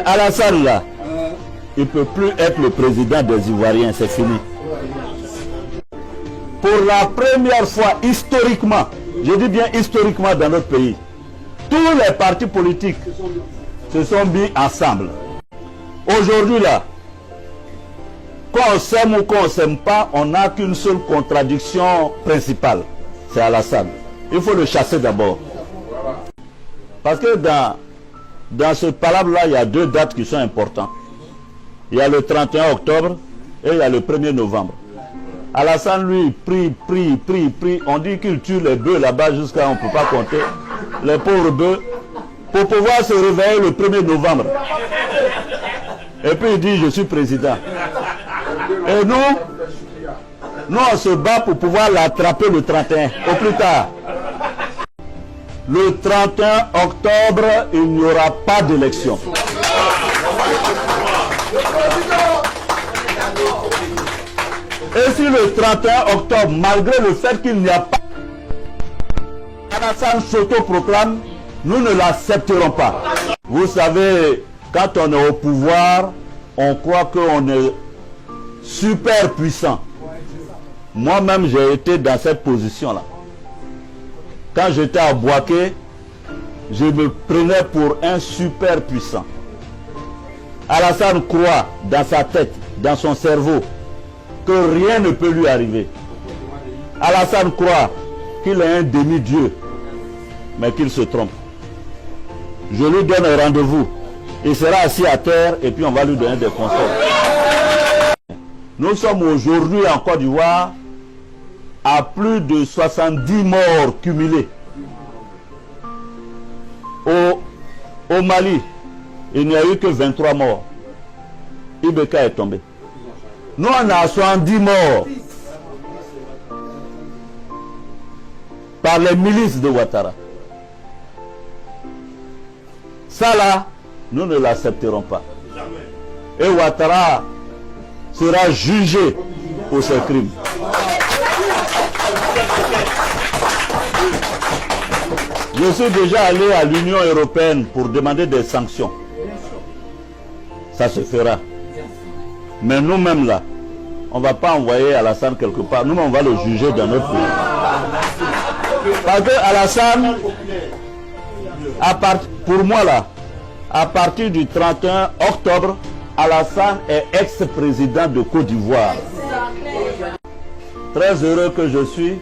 Alassane là, il ne peut plus être le président des Ivoiriens, c'est fini. Pour la première fois historiquement, je dis bien historiquement dans notre pays, tous les partis politiques se sont mis ensemble. Aujourd'hui là, quand on s'aime ou qu'on ne s'aime pas, on n'a qu'une seule contradiction principale, c'est Alassane. Il faut le chasser d'abord. Parce que dans ce palabre-là, il y a deux dates qui sont importantes. Il y a le 31 octobre et il y a le 1er novembre. Alassane, lui, prie. On dit qu'il tue les bœufs là-bas jusqu'à on ne peut pas compter. Les pauvres bœufs. Pour pouvoir se réveiller le 1er novembre. Et puis il dit, je suis président. Et nous on se bat pour pouvoir l'attraper le 31, au plus tard. Le 31 octobre, il n'y aura pas d'élection. Et si le 31 octobre, malgré le fait qu'il n'y a pas, Alassane s'autoproclame, nous ne l'accepterons pas. Vous savez, quand on est au pouvoir, on croit qu'on est super puissant. Moi-même, j'ai été dans cette position-là. Quand j'étais à Bouaké, je me prenais pour un super puissant. Alassane croit dans sa tête, dans son cerveau, que rien ne peut lui arriver. Alassane croit qu'il est un demi-dieu, mais qu'il se trompe. Je lui donne un rendez-vous. Il sera assis à terre et puis on va lui donner des conseils. Nous sommes aujourd'hui en Côte d'Ivoire à plus de 70 morts cumulés. Au Mali, il n'y a eu que 23 morts. Ibeka est tombé. Nous, on a 70 morts par les milices de Ouattara. Ça là, nous ne l'accepterons pas. Et Ouattara sera jugé pour ses crimes. Je suis déjà allé à l'Union européenne pour demander des sanctions. Ça se fera. Mais nous-mêmes là, on ne va pas envoyer Alassane quelque part. Nous, on va le juger dans notre pays. Parce que Alassane, pour moi là, à partir du 31 octobre, Alassane est ex-président de Côte d'Ivoire. Très heureux que je suis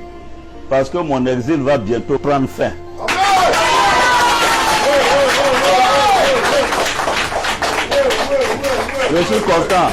parce que mon exil va bientôt prendre fin. Je suis content.